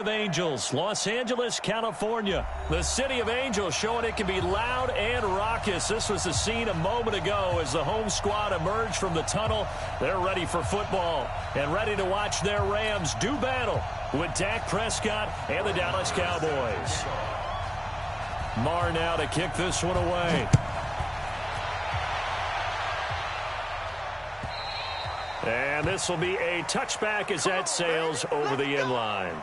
Of Angels, Los Angeles, California. The city of Angels showing it can be loud and raucous. This was the scene a moment ago as the home squad emerged from the tunnel. They're ready for football and ready to watch their Rams do battle with Dak Prescott and the Dallas Cowboys. Marr now to kick this one away. And this will be a touchback as that sails over the end line.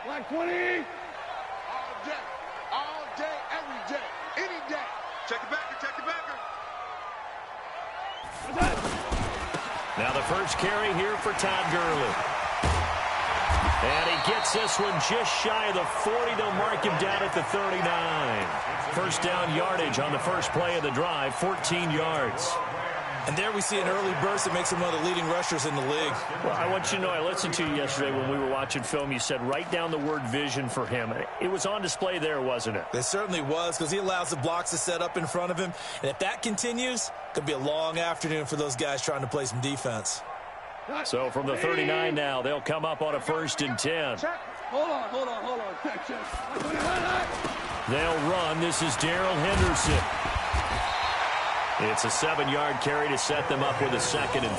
Black 20. All day, every day, any day. Check the backer, check the backer. Now the first carry here for Todd Gurley. And he gets this one just shy of the 40. They'll mark him down at the 39. First down yardage on the first play of the drive, 14 yards. And there we see an early burst that makes him one of the leading rushers in the league. Well, I want you to know, I listened to you yesterday when we were watching film. You said write down the word vision for him. It was on display there, wasn't it? It certainly was, because he allows the blocks to set up in front of him. And if that continues, it could be a long afternoon for those guys trying to play some defense. So from the 39 now, they'll come up on a 1st and 10. Check. Hold on. Check. They'll run. This is Darrell Henderson. It's a 7-yard carry to set them up with a 2nd and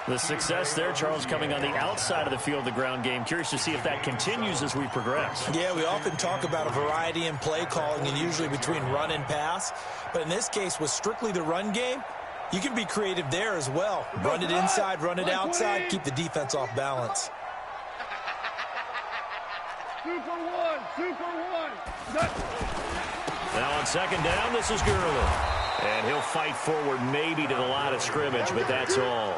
3. The success there, Charles, coming on the outside of the field, the ground game. Curious to see if that continues as we progress. Yeah, we often talk about a variety in play calling and usually between run and pass. But in this case, with strictly the run game, you can be creative there as well. Run it inside, run it outside, keep the defense off balance. 2 for 1. Now on 2nd down, this is Gurley. And he'll fight forward maybe to the line of scrimmage, but that's all.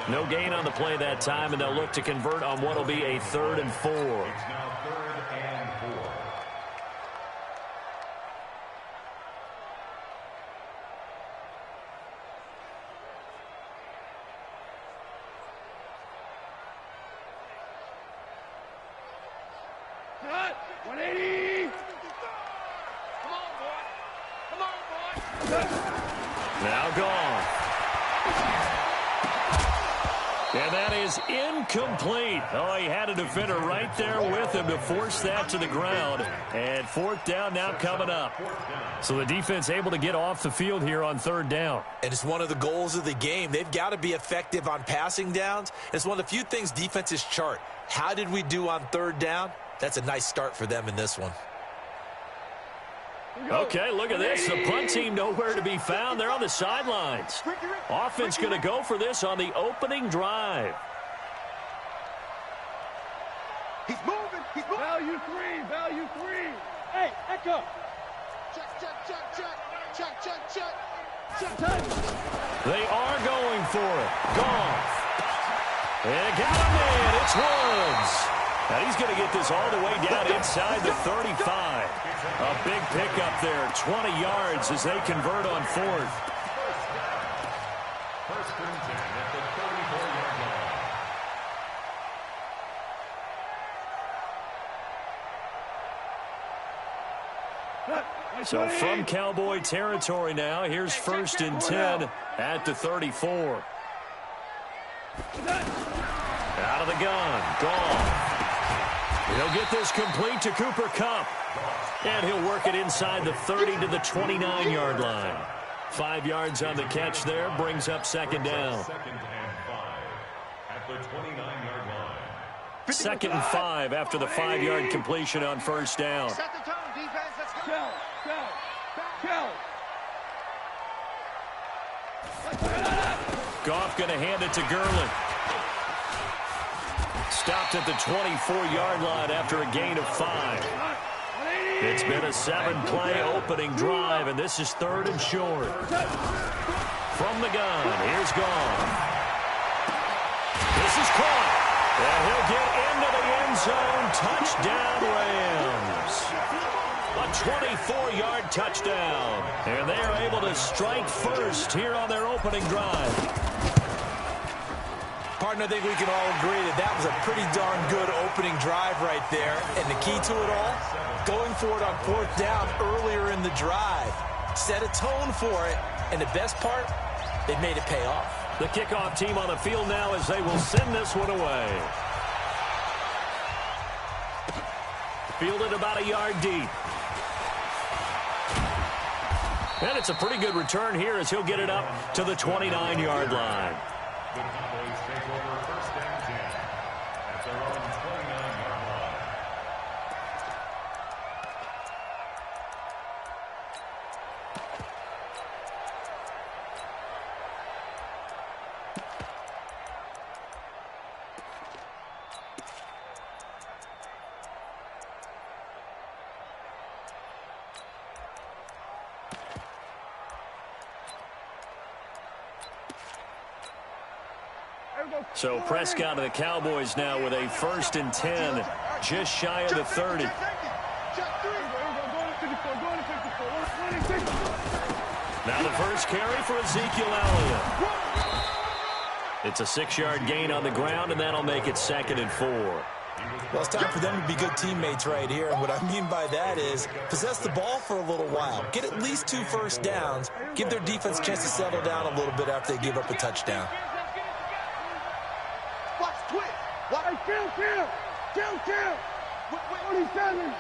No gain on the play that time, and they'll look to convert on what will be a 3rd and 4. Cut. 180. Come on, boy. Now gone. And that is incomplete. Oh, he had a defender right there with him to force that to the ground. And 4th down now coming up. So the defense able to get off the field here on 3rd down. And it's one of the goals of the game. They've got to be effective on passing downs. It's one of the few things defenses chart. How did we do on 3rd down? That's a nice start for them in this one. Okay, look at this. The punt team nowhere to be found. They're on the sidelines. Offense going to go for this on the opening drive. He's moving. Value three. Hey, Echo. Check. They are going for it. Goff. And got him in. It's Woods. And he's going to get this all the way down inside the 35. A big pickup there, 20 yards as they convert on 4th. First and 10 at the 34-yard line. So from Cowboy territory now, here's 1st and 10 at the 34. Out of the gun, Goff. He'll get this complete to Cooper Kupp. And he'll work it inside the 30 to the 29-yard line. 5 yards on the catch there, brings up second down. Second and 5 at the 29-yard line. Second and 5 after the 5-yard completion on first down. Set the tone, defense. Let's go. Goff going to hand it to Gurley. Stopped at the 24-yard line after a gain of 5. It's been a 7-play opening drive, and this is third and short. From the gun, here's Goff. This is caught, and he'll get into the end zone. Touchdown, Rams. A 24-yard touchdown, and they are able to strike first here on their opening drive. Partner, I think we can all agree that was a pretty darn good opening drive right there. And the key to it all, going for it on fourth down earlier in the drive. Set a tone for it. And the best part, they made it pay off. The kickoff team on the field now as they will send this one away. Fielded about a yard deep. And it's a pretty good return here as he'll get it up to the 29-yard line. The Cowboys take over first and 10 at their own 29-yard line. So Prescott of the Cowboys now with a 1st and 10, just shy of the 30. Now the first carry for Ezekiel Elliott. It's a 6-yard gain on the ground, and that'll make it 2nd and 4. Well, it's time for them to be good teammates right here. And what I mean by that is possess the ball for a little while. Get at least 2 first downs. Give their defense a chance to settle down a little bit after they give up a touchdown. Kill. 27.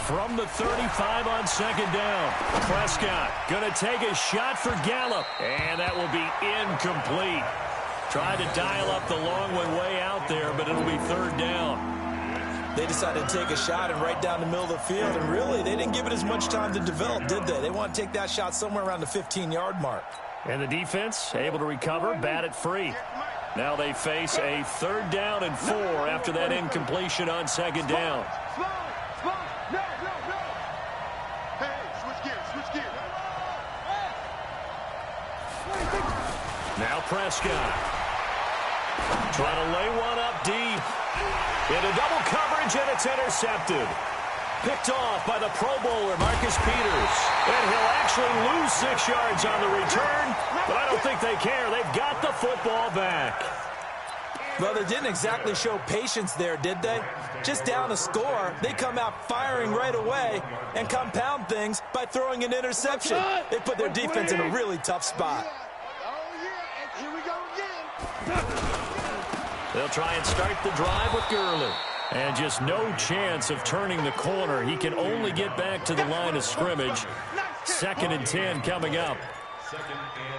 From the 35 on 2nd down, Prescott going to take a shot for Gallup, and that will be incomplete. Tried to dial up the long one way out there, but it'll be 3rd down. They decided to take a shot and right down the middle of the field, and really, they didn't give it as much time to develop, did they? They want to take that shot somewhere around the 15-yard mark. And the defense able to recover, bat it free. Now they face a 3rd down and 4 after that incompletion on 2nd down. Hey, switch gears. Now Prescott. Trying to lay one up deep. Into double coverage, and it's intercepted. Picked off by the Pro Bowler, Marcus Peters. And he'll actually lose 6 yards on the return, but I don't think they care. They've got the football back. Well, they didn't exactly show patience there, did they? Just down a score, they come out firing right away and compound things by throwing an interception. They put their defense in a really tough spot. And here we go again. They'll try and start the drive with Gurley. And just no chance of turning the corner. He can only get back to the line of scrimmage. 2nd and 10 coming up.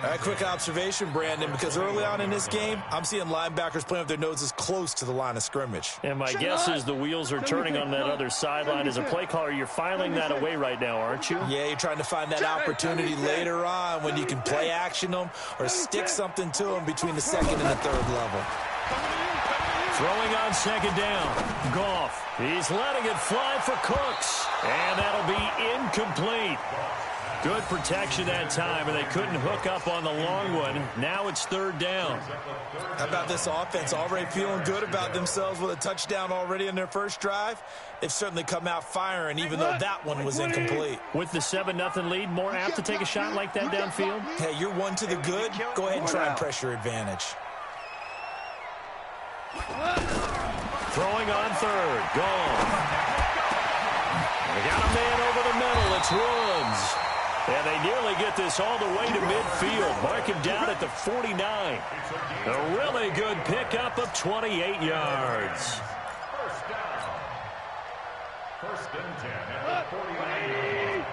All right, quick observation, Brandon, because early on in this game, I'm seeing linebackers playing with their noses close to the line of scrimmage. And my guess is the wheels are turning on that other sideline. As a play caller, you're filing that away right now, aren't you? Yeah, you're trying to find that opportunity later on when you can play action them or stick something to them between the 2nd and the 3rd level. Throwing on 2nd down. Goff. He's letting it fly for Cooks. And that'll be incomplete. Good protection that time, and they couldn't hook up on the long one. Now it's 3rd down. How about this offense already feeling good about themselves with a touchdown already in their first drive? They've certainly come out firing, even though that one was incomplete. With the 7-0 lead, more apt to take a shot like that downfield? Hey, you're one to the good. Go ahead and try and press your advantage. Throwing on 3rd. Gone. They got a man over the middle. It's Woods. And they nearly get this all the way to midfield. Mark him down at the 49. A really good pickup of 28 yards. First down. First and 10 at the 49.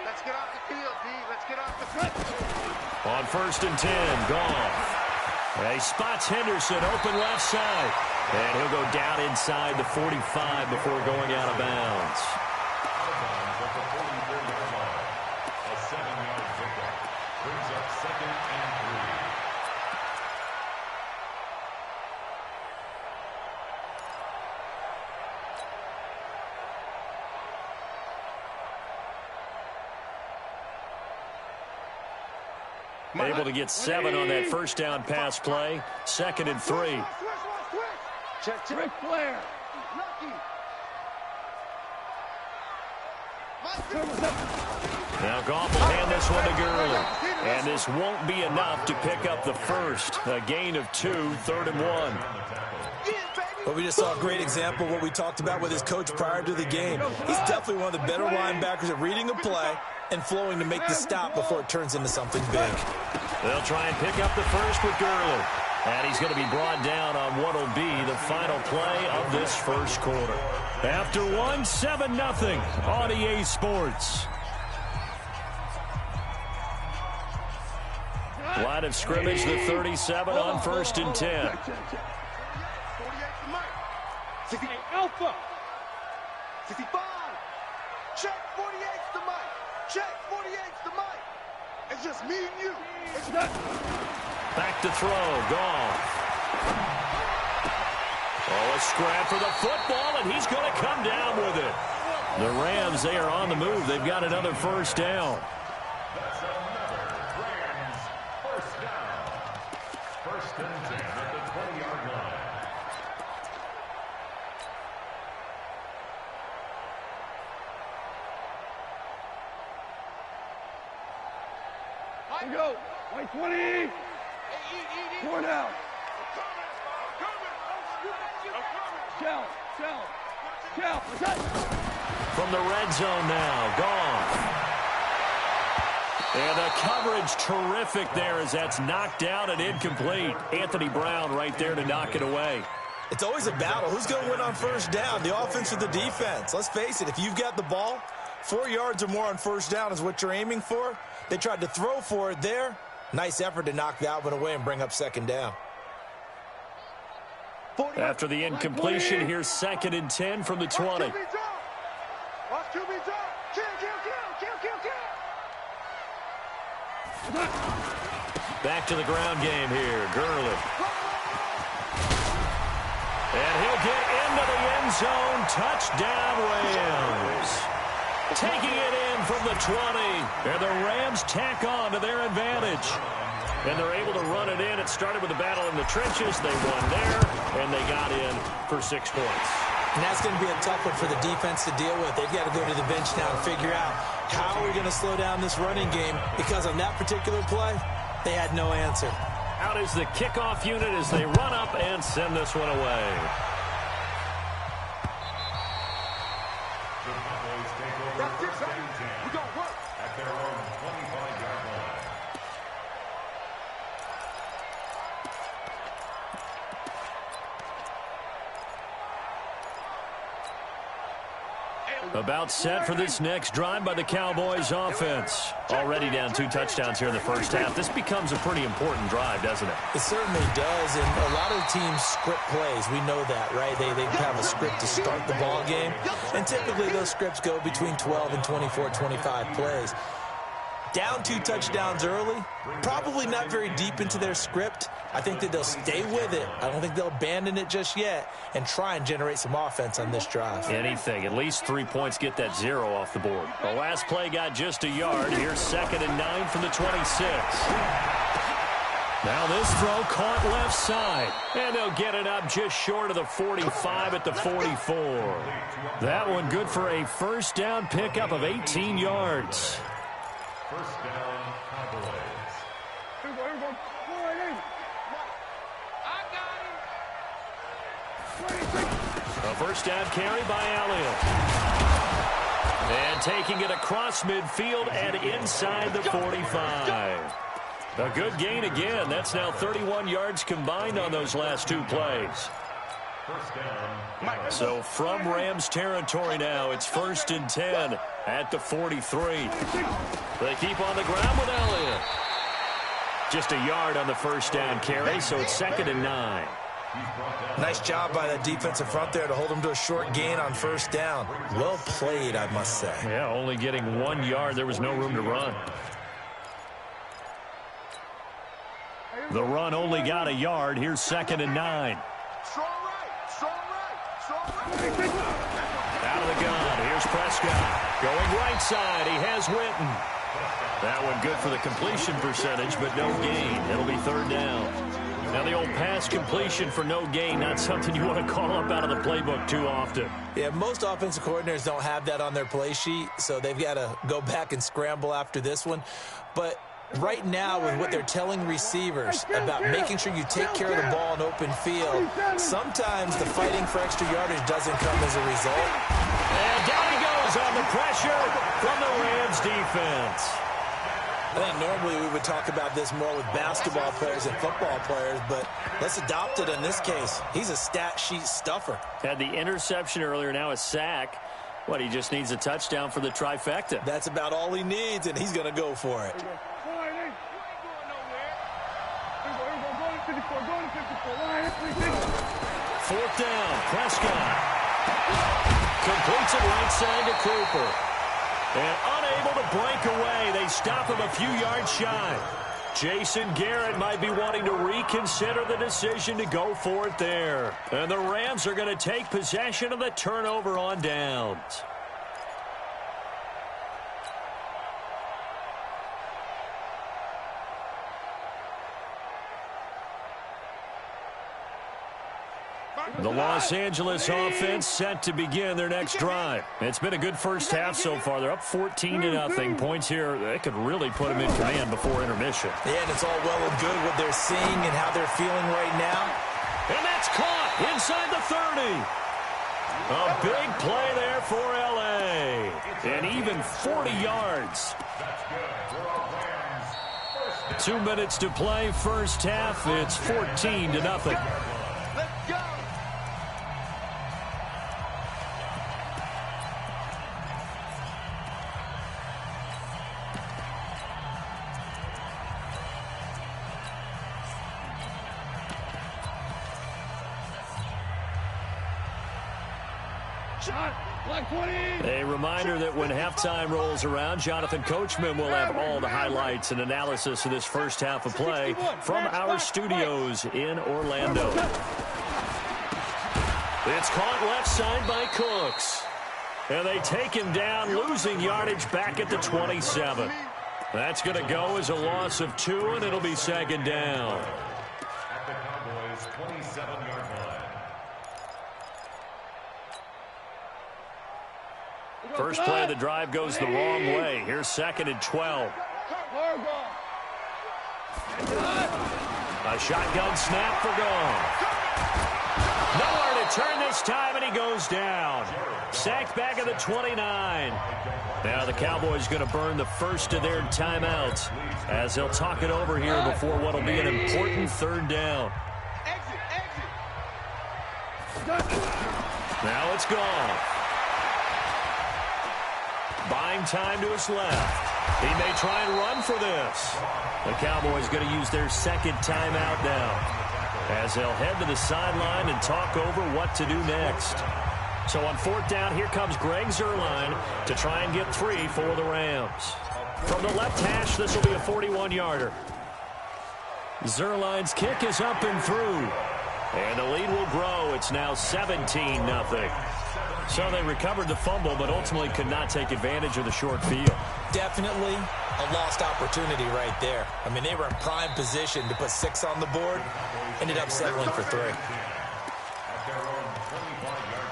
Let's get off the field, D. Let's get off the field. On first and 10, Goff. He spots Henderson open left side. And he'll go down inside the 45 before going out of bounds. Out of bounds at the 44-yard line. A 7-yard pickup. Brings up second and 3. Able to get 7 on that first down pass play. Second and 3. Check. Ric Flair. Lucky. Now Goff will hand this one to Gurley. And this won't be enough to pick up the first. A gain of 2, 3rd and 1. But we just saw a great example of what we talked about with his coach prior to the game. He's definitely one of the better linebackers at reading a play and flowing to make the stop before it turns into something big. They'll try and pick up the first with Gurley. And he's going to be brought down on what will be the final play of this first quarter. After 7-0 on EA Sports. Line of scrimmage, the 37 on first and 10. 68 Alpha. 65. Check 48's the mic. Check 48's the mic. It's just me and you. It's not. Back to throw. Goff. Oh, a scrap for the football, and he's going to come down with it. The Rams, they are on the move. They've got another first down. That's another Rams first down. First and 10 at the 20-yard line. Here we go. White 20. 4 down. Shell. From the red zone now, Goff. And the coverage terrific there as that's knocked down and incomplete. Anthony Brown right there to knock it away. It's always a battle. Who's going to win on first down, the offense or the defense? Let's face it, if you've got the ball, 4 yards or more on first down is what you're aiming for. They tried to throw for it there. Nice effort to knock that one away and bring up second down. After the incompletion, here's second and 10 from the 20. Back to the ground game here, Gurley. And he'll get into the end zone. Touchdown, Rams. Taking it in from the 20. And the Rams tack on to their advantage. And they're able to run it in. It started with a battle in the trenches. They won there, and they got in for 6 points. And that's going to be a tough one for the defense to deal with. They've got to go to the bench now and figure out how are we going to slow down this running game, because on that particular play, they had no answer. Out is the kickoff unit as they run up and send this one away. The Cowboys take over first and 10 at their own 25-yard line. About set for this next drive by the Cowboys offense. Already down 2 touchdowns here in the first half. This becomes a pretty important drive, doesn't it? It certainly does, and a lot of teams script plays. We know that, right? They have a script to start the ball game, and typically those scripts go between 12 and 24, 25 plays. Down 2 touchdowns early, probably not very deep into their script. I think that they'll stay with it. I don't think they'll abandon it just yet and try and generate some offense on this drive. Anything. At least 3 points, get that 0 off the board. The last play got just a yard. Here's second and 9 from the 26. Now this throw caught left side. And they'll get it up just short of the 45 at the 44. That one good for a first down pickup of 18 yards. First down, Cowboys. Here we go. A first down carry by Elliott. And taking it across midfield and inside the 45. A good gain again. That's now 31 yards combined on those last two plays. So from Rams territory now, it's 1st and 10 at the 43. They keep on the ground with Elliott. Just a yard on the first down carry, so it's 2nd and 9. Nice job by the defensive front there to hold them to a short gain on 1st down. Well played, I must say. Yeah, only getting 1 yard. There was no room to run. The run only got a yard. Here's 2nd and 9. Strong right, strong right, strong right. Out of the gun. Here's Prescott. Going right side. He has Witten. That one good for the completion percentage, but no gain. It'll be 3rd down. Now the old pass completion for no gain, not something you want to call up out of the playbook too often. Yeah, most offensive coordinators don't have that on their play sheet, so they've got to go back and scramble after this one. But right now, with what they're telling receivers about making sure you take care of the ball in open field, sometimes the fighting for extra yardage doesn't come as a result. And down he goes on the pressure from the Rams defense. I think normally we would talk about this more with basketball players and football players, but let's adopt it in this case. He's a stat sheet stuffer. Had the interception earlier, now a sack. What, he just needs a touchdown for the trifecta. That's about all he needs, and he's going to go for it. 4th down, Prescott. Completes it right side to Cooper. And unable to break away. They stop him a few yards shy. Jason Garrett might be wanting to reconsider the decision to go for it there. And the Rams are going to take possession of the turnover on downs. The Los Angeles offense set to begin their next drive. It's been a good first half so far. They're up 14-0. Points here, they could really put them in command before intermission. Yeah, and it's all well and good what they're seeing and how they're feeling right now. And that's caught inside the 30. A big play there for L.A. And even 40 yards. 2 minutes to play, first half. It's 14-0. Let's go. A reminder that when halftime rolls around, Jonathan Coachman will have all the highlights and analysis of this first half of play from our studios in Orlando. It's caught left side by Cooks. And they take him down, losing yardage back at the 27. That's going to go as a loss of 2, and it'll be 2nd down. At the Cowboys' 27-yard line. First play of the drive goes the wrong way. Here's 2nd and 12. A shotgun snap for Gone. Nowhere to turn this time, and he goes down. Sacked back at the 29. Now the Cowboys going to burn the first of their timeouts as they'll talk it over here before what will be an important 3rd down. Now it's Gone. Buying time to his left. He may try and run for this. The Cowboys going to use their 2nd timeout now as they'll head to the sideline and talk over what to do next. So on 4th down, here comes Greg Zuerlein to try and get 3 for the Rams. From the left hash, this will be a 41-yarder. Zuerlein's kick is up and through. And the lead will grow. It's now 17-0. So they recovered the fumble, but ultimately could not take advantage of the short field. Definitely a lost opportunity right there. I mean, they were in prime position to put 6 on the board. Ended up settling for 3. At their own 25-yard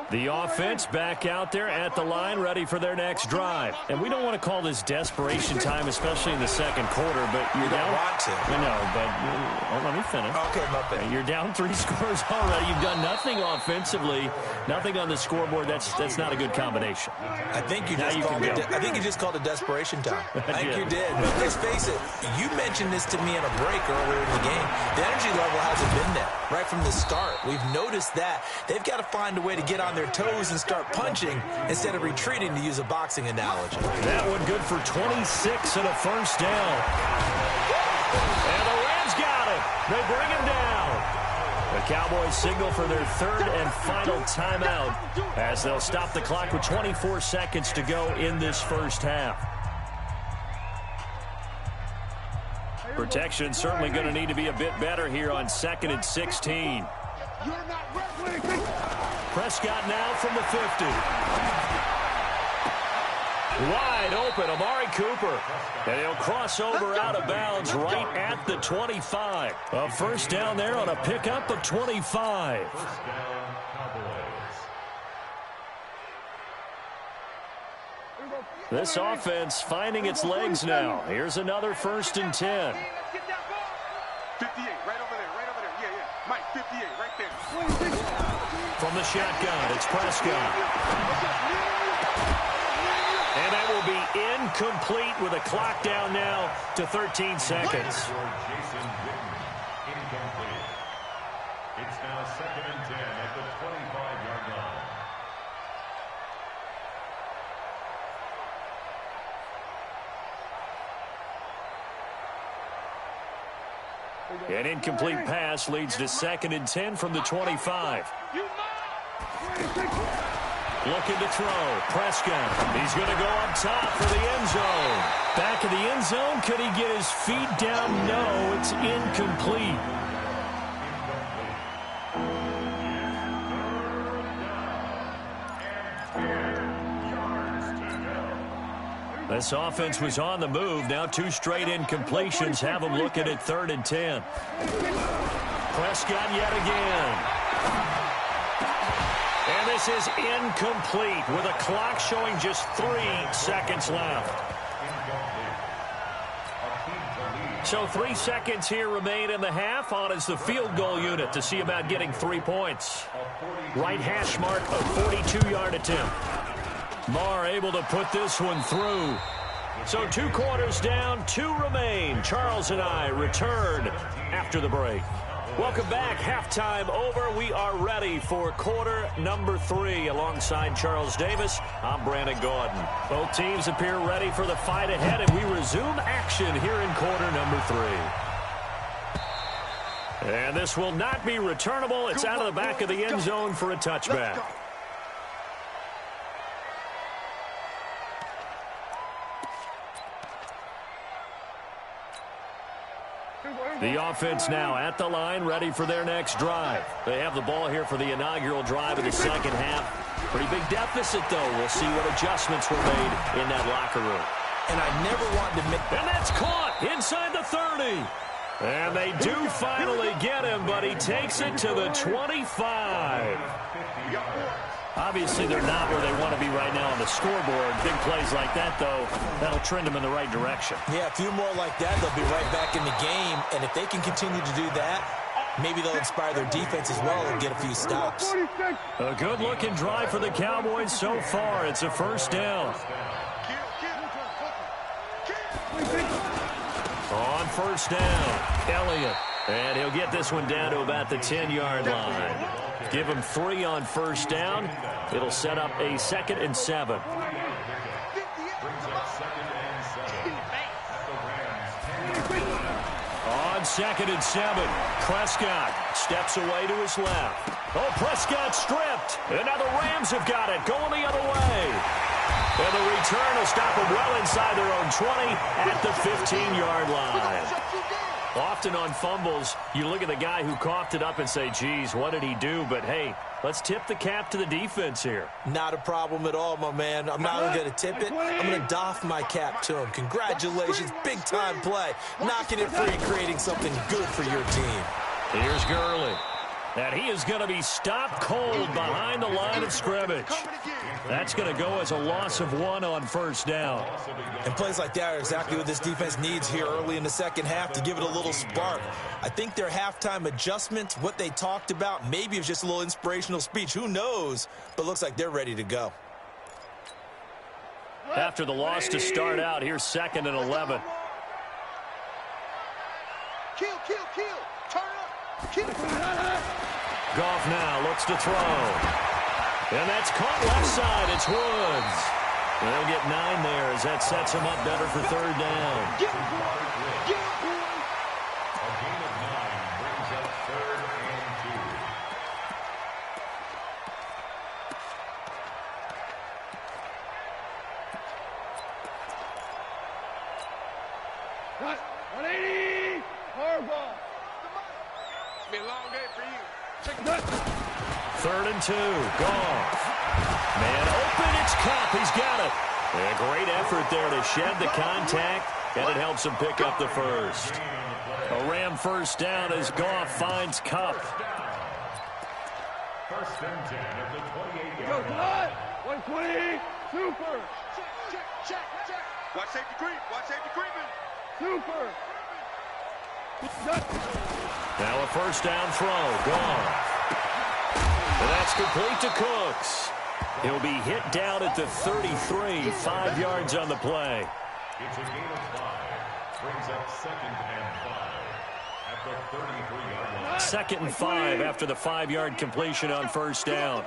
line. The offense back out there at the line, ready for their next drive. And we don't want to call this desperation time, especially in the second quarter, but you're down. Want to. I know, but let me finish. Okay, my bad. You're down 3 scores already. You've done nothing offensively, nothing on the scoreboard. That's not a good combination. I think you just called it desperation time. I think you did. But let's face it, you mentioned this to me in a break earlier in the game. The energy level hasn't been there right from the start. We've noticed that. They've got to find a way to get on their toes and start punching instead of retreating, to use a boxing analogy. That one good for 26 and a first down. And the Rams got it. They bring him down. The Cowboys signal for their third and final timeout as they'll stop the clock with 24 seconds to go in this first half. Protection certainly going to need to be a bit better here on 2nd and 16. Prescott now from the 50. Wide open, Amari Cooper. And he'll cross over out of bounds right at the 25. A first down there on a pickup of 25. This offense finding its legs now. Here's another 1st and 10. 58, right over there, yeah. Mike, 58, right there. From the shotgun, it's Prescott. And that will be incomplete with a clock down now to 13 seconds. It's now 2nd and 10 at the 25-yard line. An incomplete pass leads to 2nd and 10 from the 25. Looking to throw. Prescott. He's going to go up top for the end zone. Back of the end zone. Could he get his feet down? No, it's incomplete. This offense was on the move. Now 2 straight incompletions have them looking at 3rd and 10. Prescott yet again. And this is incomplete with a clock showing just 3 seconds left. So 3 seconds here remain in the half. On is the field goal unit to see about getting 3 points. Right hash mark, a 42-yard attempt. Marr able to put this one through. So 2 quarters down, 2 remain. Charles and I return after the break. Welcome back. Halftime over. We are ready for quarter number 3. Alongside Charles Davis, I'm Brandon Gordon. Both teams appear ready for the fight ahead, and we resume action here in quarter number 3. And this will not be returnable. It's out of the back of the end zone for a touchback. The offense now at the line, ready for their next drive. They have the ball here for the inaugural drive of the second half. Pretty big deficit, though. We'll see what adjustments were made in that locker room. And I never wanted to make... And that's caught inside the 30. And they do finally get him, but he takes it to the 25. Obviously, they're not where they want to be right now on the scoreboard. Big plays like that, though, that'll trend them in the right direction. Yeah, a few more like that, they'll be right back in the game. And if they can continue to do that, maybe they'll inspire their defense as well and get a few stops. A good-looking drive for the Cowboys so far. It's a first down. On first down, Elliott. And he'll get this one down to about the 10-yard line. Give him 3 on first down. It'll set up a 2nd and 7. On 2nd and 7, Prescott steps away to his left. Oh, Prescott stripped. And now the Rams have got it, going the other way. And the return will stop them well inside their own 20 at the 15-yard line. Often on fumbles, you look at the guy who coughed it up and say, geez, what did he do? But, hey, let's tip the cap to the defense here. Not a problem at all, my man. I'm not only going to tip it, I'm going to doff my cap to him. Congratulations, big-time play. Knocking it free, creating something good for your team. Here's Gurley. And he is going to be stopped cold behind the line of scrimmage. That's going to go as a loss of 1 on first down. And plays like that are exactly what this defense needs here early in the second half to give it a little spark. I think their halftime adjustment, what they talked about, maybe it was just a little inspirational speech. Who knows? But looks like they're ready to go. After the loss to start out, here's 2nd and 11. Kill. Turn up. Kill. Goff now looks to throw. And that's caught left side. It's Woods. They'll get 9 there as that sets him up better for 3rd down. Get him, boy. Get him, boy. A gain of 9 brings up 3rd and 2. Cut. 180. Hard ball. It's been a long day for you. Check it out. 3rd and 2. Goff. Man open. It's Cup. He's got it. A great effort there to shed the contact, and it helps him pick up the first. A Ram first down as Goff finds Cup. 1st and 10 at the 28-yard Go, line. 120. Super. Check. Watch safety creep. Super. Now a first down throw. Goff. And that's complete to Cooks. He'll be hit down at the 33, 5 yards on the play. It's a gain of 5. Brings up 2nd and 5 at the 33-yard line. 2nd and 5 after the 5-yard completion on first down.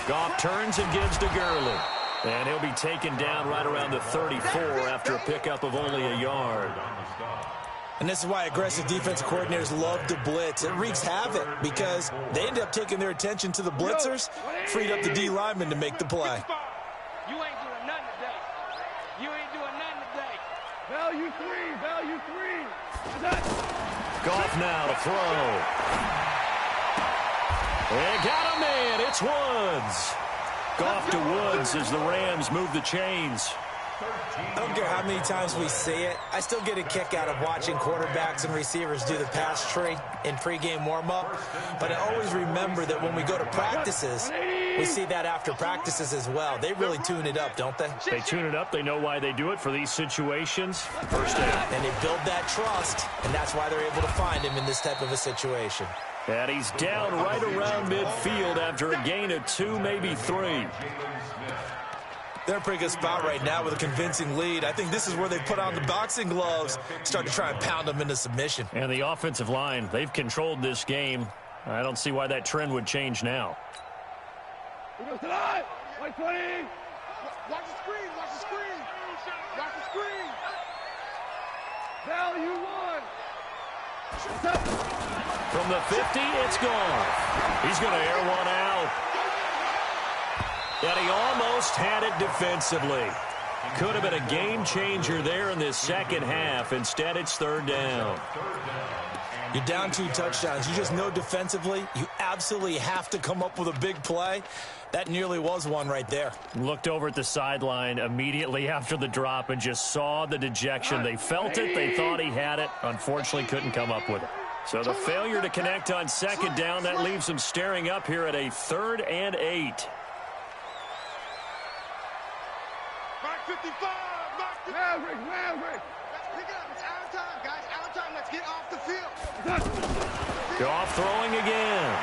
Goff turns and gives to Gurley. And he'll be taken down right around the 34 after a pickup of only a yard. And this is why aggressive defensive coordinators love to blitz. It wreaks havoc because they end up taking their attention to the blitzers, freed up the D lineman to make the play. You ain't doing nothing today. Value three. Goff now to throw. And got a man. It's Woods. Goff to Woods as the Rams move the chains. I don't care how many times we see it. I still get a kick out of watching quarterbacks and receivers do the pass tree in pregame warm-up. But I always remember that when we go to practices, we see that after practices as well. They really tune it up, don't they? They tune it up. They know why they do it for these situations. First down. And they build that trust, and that's why they're able to find him in this type of a situation. And he's down right around midfield after a gain of 2, maybe 3. They're in a pretty good spot right now with a convincing lead. I think this is where they put on the boxing gloves, start to try and pound them into submission. And the offensive line, they've controlled this game. I don't see why that trend would change now. Watch the screen. Value 1. From the 50, it's gone. He's going to air one out. And he almost had it defensively. Could have been a game changer there in this second half. Instead, it's 3rd down. You're down 2 touchdowns. You just know defensively you absolutely have to come up with a big play. That nearly was one right there. Looked over at the sideline immediately after the drop and just saw the dejection. They felt it. They thought he had it. Unfortunately, couldn't come up with it. So the failure to connect on 2nd down, that leaves him staring up here at a 3rd and 8. Mark 55. Maverick. Let's pick it up. It's out of time, guys. Out of time. Let's get off the field. Goff throwing again.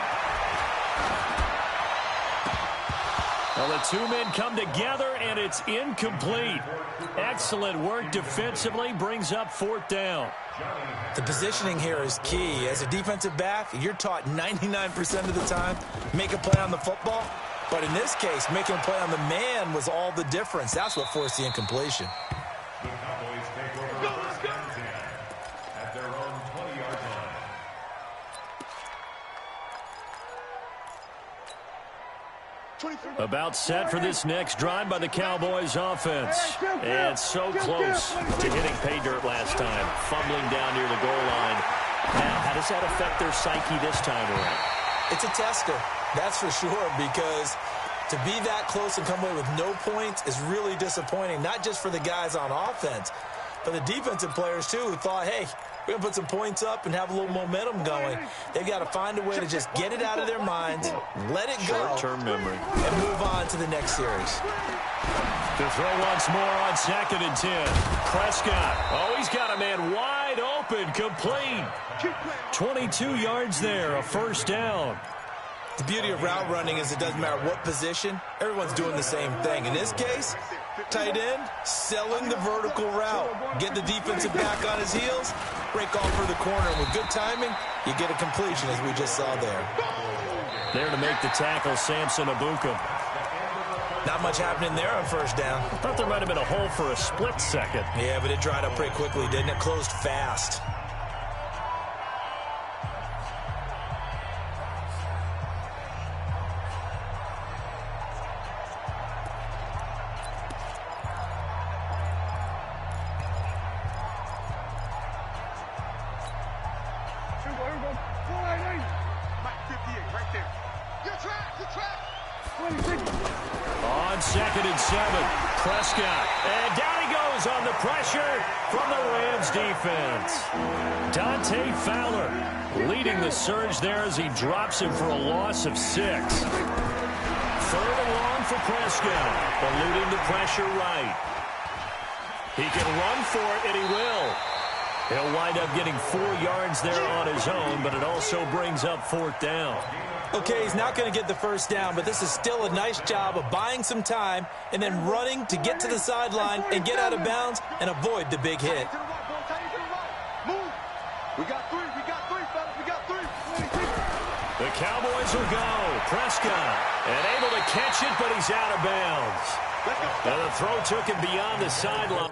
Well, the 2 men come together, and it's incomplete. Excellent work defensively, brings up 4th down. The positioning here is key. As a defensive back, you're taught 99% of the time, make a play on the football. But in this case, making a play on the man was all the difference. That's what forced the incompletion. The Cowboys take over 1st and 10 at their own 20-yard line. About set for this next drive by the Cowboys offense. And so close to hitting pay dirt last time. Fumbling down near the goal line. Now, how does that affect their psyche this time around? It's a tester, that's for sure, because to be that close and come away with no points is really disappointing, not just for the guys on offense, For the defensive players, too, who thought, hey, we're going to put some points up and have a little momentum going, they've got to find a way to just get it out of their minds, let it go, short-term memory, and move on to the next series. To throw once more on 2nd and 10. Prescott. Oh, he's got a man wide open, complete. 22 yards there, a first down. The beauty of route running is it doesn't matter what position, everyone's doing the same thing. In this case, tight end, selling the vertical route. Get the defensive back on his heels, break off for the corner, and with good timing, you get a completion, as we just saw there. There to make the tackle, Samson Abuka. Not much happening there on first down. I thought there might have been a hole for a split second. Yeah, but it dried up pretty quickly, didn't it? Closed fast. On 2nd and 7, Prescott. And down he goes on the pressure from the Rams defense. Dante Fowler leading the surge there as he drops him for a loss of 6. 3rd and long for Prescott, eluding the pressure right. He can run for it, and he will. He'll wind up getting 4 yards there on his own, but it also brings up 4th down. Okay, he's not going to get the first down, but this is still a nice job of buying some time and then running to get to the sideline and get out of bounds and avoid the big hit. We got 3, fellas, we got 3. The Cowboys will go. Prescott, and able to catch it, but he's out of bounds. And the throw took him beyond the sideline.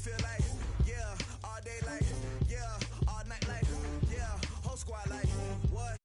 Feel like, yeah, all day like, yeah, all night like, yeah, whole squad like, what?